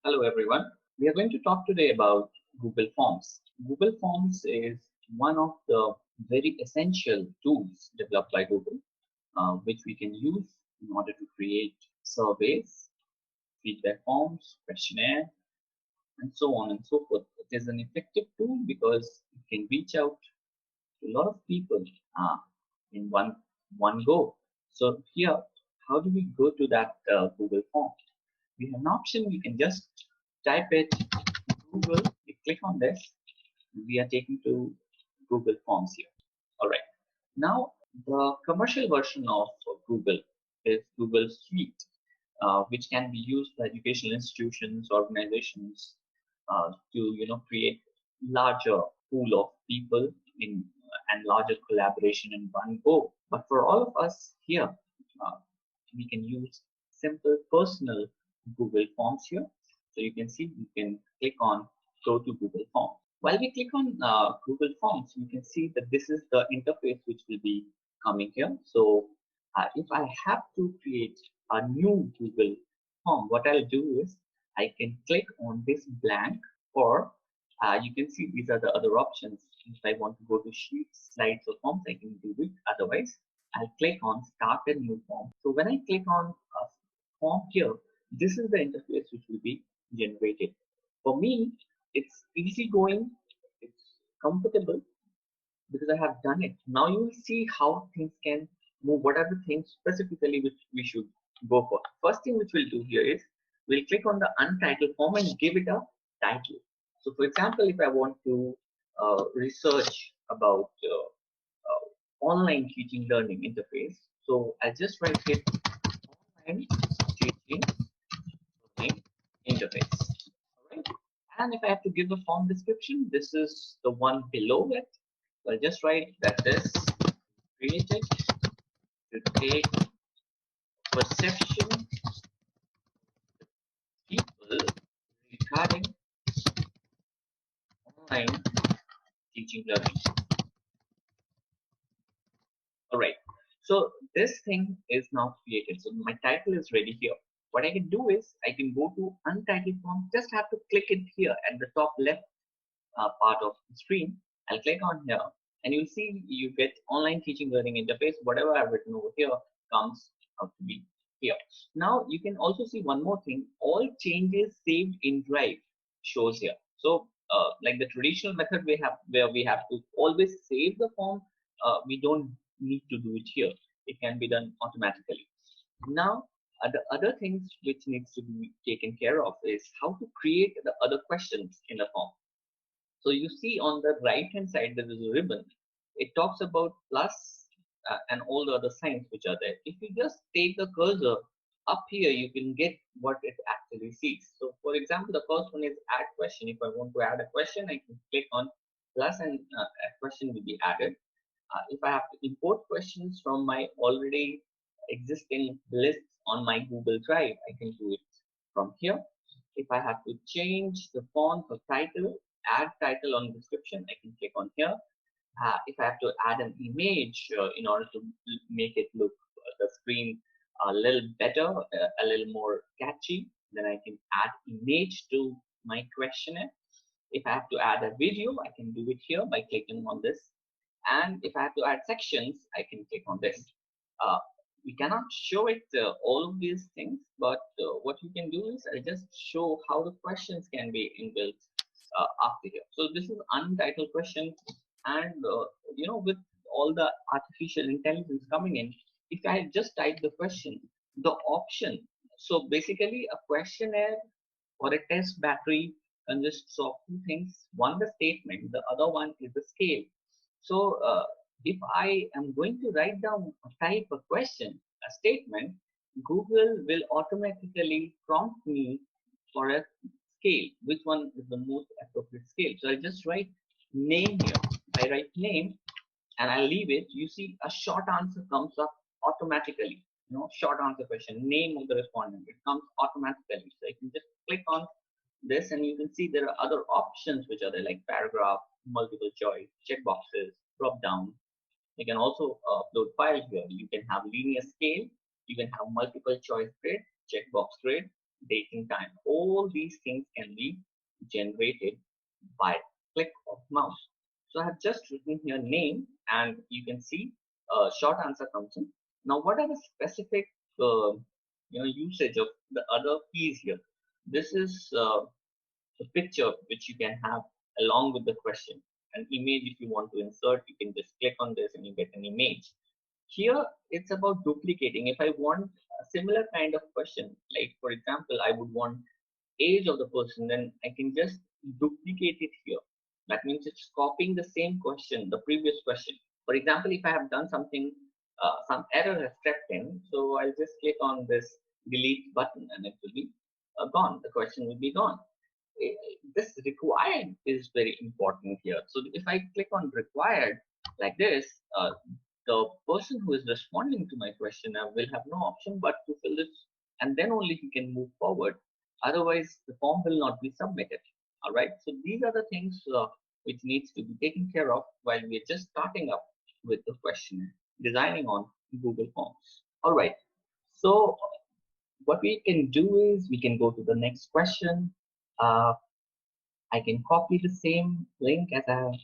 Hello everyone. We are going to talk today about Google Forms. Google Forms is one of the very essential tools developed by Google, which we can use in order to create surveys, feedback forms, questionnaire, and so on and so forth. It is an effective tool because it can reach out to a lot of people in one go. So here, how do we go to that Google Form? We have an option. We can just type it Google. We click on this. We are taken to Google Forms here. All right. Now the commercial version of Google is Google Suite, which can be used by educational institutions, organizations to create larger pool of people in and larger collaboration in one go. But for all of us here, we can use simple personal Google Forms here. So you can see you can click on go to Google Forms. While we click on Google Forms, you can see that this is the interface which will be coming here. So if I have to create a new Google Form, what I'll do is I can click on this blank, or you can see these are the other options. If I want to go to sheets, slides, or forms, I can do it. Otherwise, I'll click on start a new form. So when I click on a form here, this is the interface which will be generated. For me, it's easy going, it's comfortable because I have done it. Now you will see how things can move. What are the things specifically which we should go for? First thing which we'll do here is we'll click on the untitled form and give it a title. So for example, if I want to research about online teaching learning interface, so I'll just write it online teaching learning interface. All right. And if I have to give a form description, this is the one below it. So I'll just write that this created to take perception people regarding online teaching learning. All right. So this thing is now created. So my title is ready here. What I can do is I can go to untitled form. Just have to click it here at the top left part of the screen. I'll click on here, and you'll see you get online teaching learning interface. Whatever I've written over here comes out to be here. Now you can also see one more thing. All changes saved in Drive shows here. So like the traditional method we have, where we have to always save the form, we don't need to do it here. It can be done automatically. Now the other things which needs to be taken care of is how to create the other questions in the form. So you see on the right hand side there is a ribbon. It talks about plus and all the other signs which are there. If you just take the cursor up here, you can get what it actually sees. So for example, the first one is add question. If I want to add a question, I can click on plus and a question will be added. If I have to import questions from my already existing lists on my Google Drive, I can do it from here. If I have to change the font or title, add title on description, I can click on here. If I have to add an image in order to make it look the screen a little better, a little more catchy, then I can add image to my questionnaire. If I have to add a video, I can do it here by clicking on this. And if I have to add sections, I can click on this. We cannot show it all of these things, but what you can do is I'll just show how the questions can be inbuilt after here. So this is untitled question, and with all the artificial intelligence coming in, if I just type the question, the option. So basically, a questionnaire or a test battery consists of two things. One, the statement. The other one is the scale. So if I am going to write down, type a question, a statement, Google will automatically prompt me for a scale. Which one is the most appropriate scale? So I just write name here. I write name and I leave it. You see a short answer comes up automatically. Short answer question, name of the respondent. It comes automatically. So I can just click on this and you can see there are other options which are there, like paragraph, multiple choice, checkboxes, drop down. You can also upload files here. You can have linear scale. You can have multiple choice grid, checkbox grid. date and time. All these things can be generated by click of mouse. So I have just written here name, and you can see a short answer comes in. Now, what are the specific usage of the other keys here? This is the picture which you can have along with the question. An image, if you want to insert, you can just click on this and you get an image. Here it's about duplicating. If I want a similar kind of question, like for example, I would want age of the person, then I can just duplicate it here. That means it's copying the same question, the previous question. For example, if I have done something, some error has crept in, so I'll just click on this delete button and it will be gone. The question will be gone. This required is very important here. So if I click on required like this, the person who is responding to my question will have no option but to fill this, and then only he can move forward. Otherwise, the form will not be submitted. All right. So these are the things which needs to be taken care of while we're just starting up with the question designing on Google Forms. All right. So what we can do is we can go to the next question. I can copy the same link as I have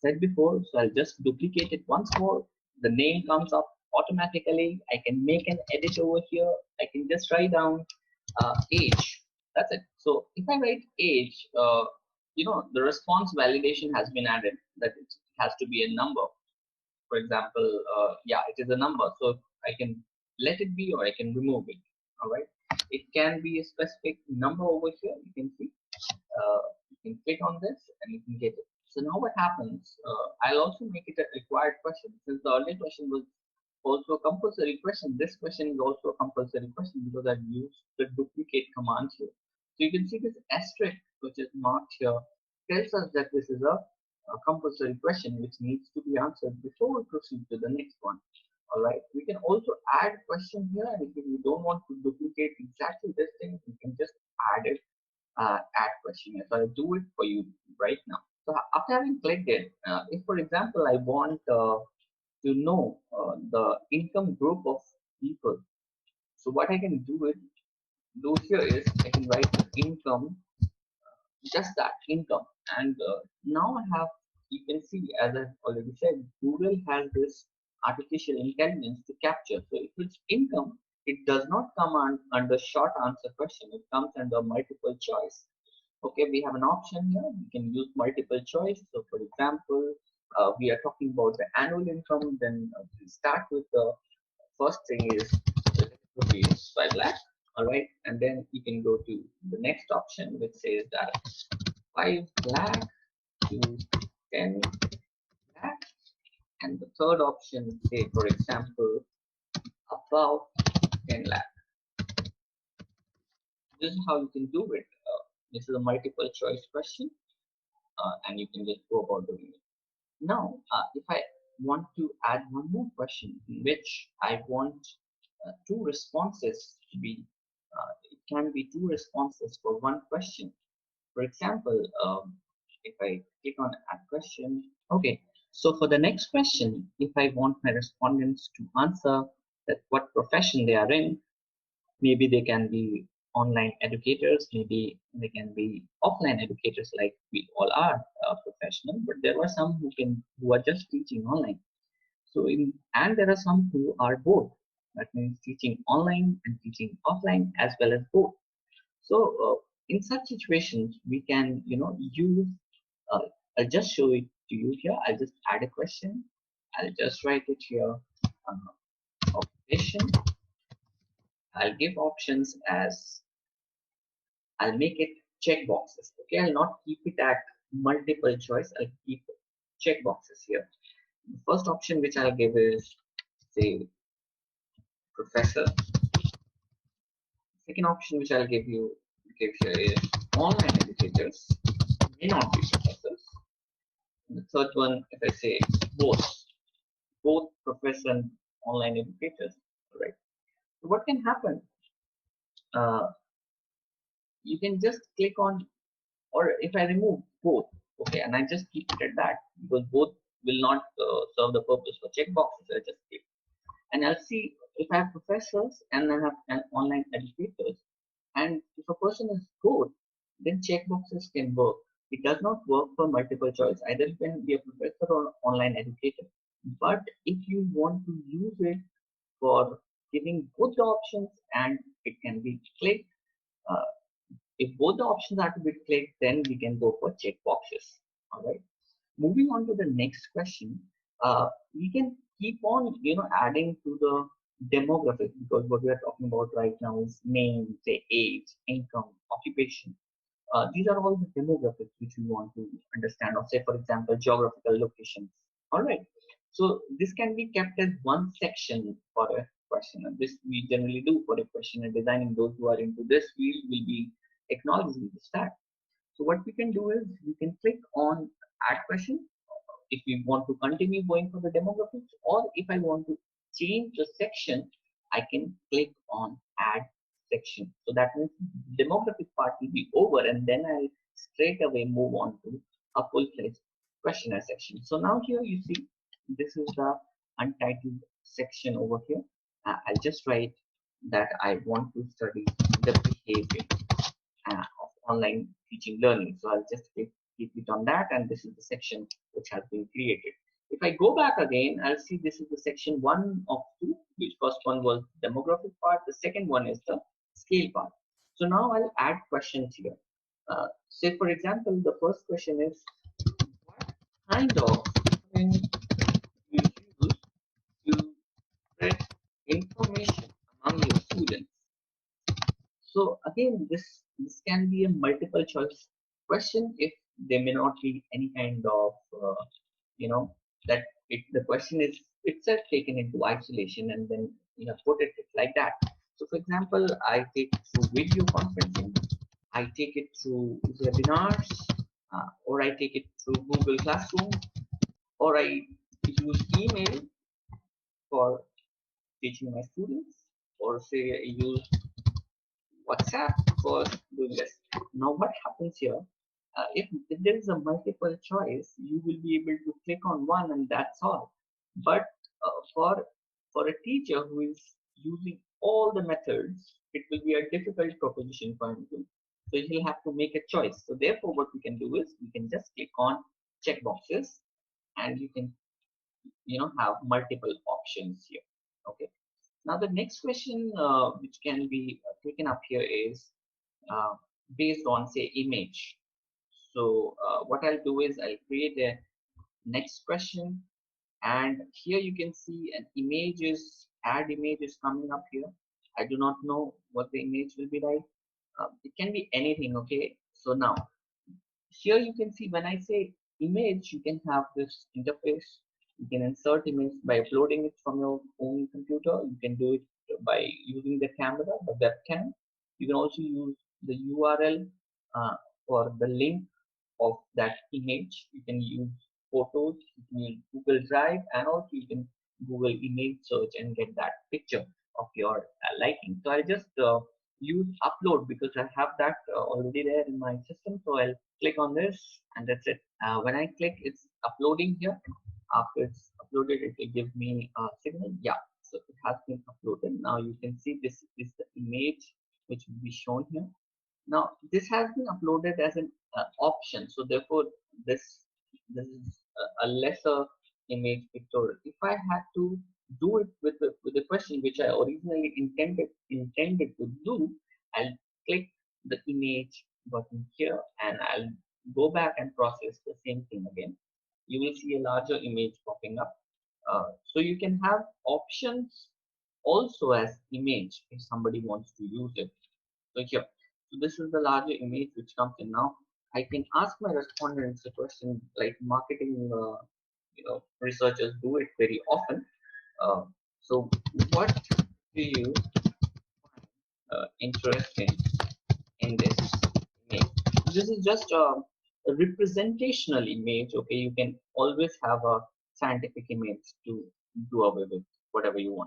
said before. So I'll just duplicate it once more. The name comes up automatically. I can make an edit over here. I can just write down age. That's it. So if I write age, the response validation has been added that it has to be a number. For example, yeah, it is a number. So I can let it be or I can remove it. All right. It can be a specific number over here. You can see. You can click on this and you can get it. So now what happens? I'll also make it a required question. Since the earlier question was also a compulsory question, this question is also a compulsory question because I've used the duplicate command here. So you can see this asterisk which is marked here tells us that this is a compulsory question which needs to be answered before we proceed to the next one. All right. We can also add question here, and if you don't want to duplicate exactly this thing, you can just add it. Add question. So I'll do it for you right now. So after having clicked it, if for example I want to know the income group of people, so what I can do here is I can write income, just that income, and now I have, you can see as I've already said, Google has this artificial intelligence to capture. So if it's income, it does not come under short answer question. It comes under multiple choice. Okay, we have an option here. We can use multiple choice. So for example, we are talking about the annual income. Then we start with the first thing is rupees 5 lakh. All right, and then you can go to the next option which says that 5 lakh to 10 lakh, and the third option, say for example, above 10 lakh. This is how you can do it. This is a multiple choice question, and you can just go about doing it. Now, if I want to add one more question in which I want two responses to be, it can be two responses for one question. For example, if I click on add question, okay. So for the next question, if I want my respondents to answer that what profession they are in, maybe they can be online educators, maybe they can be offline educators like we all are professional, but there are some who are just teaching online. So and there are some who are both. That means teaching online and teaching offline as well as both. So in such situations, we can use. I'll just show it to you here. I'll just add a question. I'll just write it here. Occupation. I'll give options as, I'll make it check boxes. Okay, I'll not keep it at multiple choice. I'll keep check boxes here. The first option which I'll give is, say, professor. Second option which I'll give here is online educators, may not be professors. And the third one, if I say both professor and online educators, right? So what can happen? You can just click on, or if I remove both, okay, and I just keep it at that because both will not serve the purpose for checkboxes. I just click, and I'll see if I have professors and I have an online educators. And if a person is good, then checkboxes can work. It does not work for multiple choice. Either you can be a professor or online educator. But if you want to use it for giving both the options and it can be clicked, uh, if both the options are to be clicked, then we can go for checkboxes. All right. Moving on to the next question, we can keep on, adding to the demographics, because what we are talking about right now is name, say age, income, occupation. These are all the demographics which we want to understand, or say, for example, geographical locations. All right. So this can be kept as one section for a question. And this we generally do for a question, and designing those who are into this field will be acknowledging this fact. So what we can do is we can click on add question if we want to continue going for the demographics, or if I want to change the section, I can click on add section. So that means demographic part will be over, and then I'll straight away move on to a full-fledged questionnaire section. So now here you see this is the untitled section over here. I'll just write that I want to study the behavior of online teaching learning. So I'll just keep it on that, and this is the section which has been created. If I go back again, I'll see this is the section 1 of 2, which first one was demographic part, the second one is the scale part. So now I'll add questions here. Say for example, the first question is, what kind of thing you use to spread information among your students? So again, this can be a multiple choice question if there may not be any kind of you know that the question is itself taken into isolation, and then put it like that. So for example, I take it through video conferencing, I take it through webinars, or I take it through Google Classroom, or I use email for teaching my students, or say I use WhatsApp for doing this. Now, what happens here? If there is a multiple choice, you will be able to click on one, and that's all. But for a teacher who is using all the methods, it will be a difficult proposition for him to. So he'll have to make a choice. So therefore, what we can do is we can just click on checkboxes, and you can have multiple options here. Okay. Now the next question which can be taken up here is uh, based on say image. So what I'll do is I'll create a next question, and here you can see an images, add images coming up here. I do not know what the image will be like. It can be anything. Okay. So now here you can see when I say image, you can have this interface. You can insert image by uploading it from your own computer. You can do it by using the camera, the webcam. You can also use the URL for the link of that image. You can use photos, you can use Google Drive, and also you can Google image search and get that picture of your liking. So I'll just use upload because I have that already there in my system. So I'll click on this, and that's it. When I click, it's uploading here. After it's uploaded, it will give me a signal. Yeah, so it has been uploaded. Now you can see this is the image which will be shown here. Now this has been uploaded as an option, so therefore this is a lesser image pictorial. If I had to do it with the question which I originally intended to do, I'll click the image button here, and I'll go back and process the same thing again. You will see a larger image popping up. So you can have options also as image if somebody wants to use it. So here, so this is the larger image which comes in now. I can ask my respondents a question like marketing, researchers do it very often. Uh, so what do you find interesting in this image? This is just a representational image. Okay, you can always have a scientific image to do away with whatever you want.